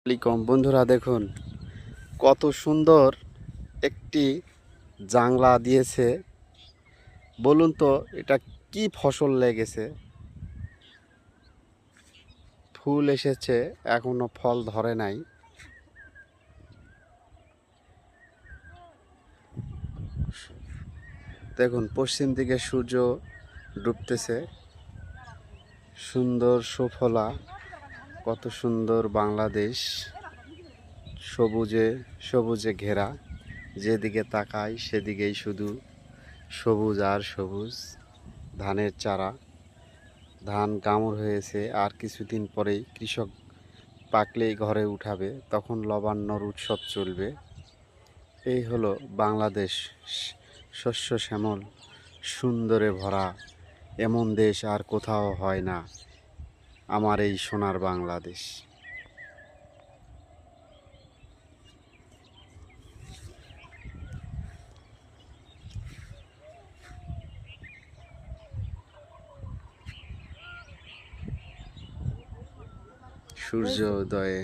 আসসালামাইকুম বন্ধুরা, দেখুন কত সুন্দর একটি জাংলা দিয়েছে। বলুন তো এটা কি ফসল লেগেছে? ফুল এসেছে, এখনো ফল ধরে নাই। দেখুন পশ্চিম দিকে সূর্য ডুবতেছে। সুন্দর সুফলা, কত সুন্দর বাংলাদেশ, সবুজে সবুজে ঘেরা। যেদিকে তাকাই সেদিকেই শুধু সবুজ আর সবুজ। ধানের চারা, ধান কামড় হয়েছে, আর কিছুদিন পরেই কৃষক পাকলেই ঘরে উঠাবে, তখন নবান্নর উৎসব চলবে। এই হলো বাংলাদেশ, শস্য শ্যামল, সুন্দরে ভরা। এমন দেশ আর কোথাও হয় না, আমার এই সোনার বাংলাদেশ। সূর্যোদয়ে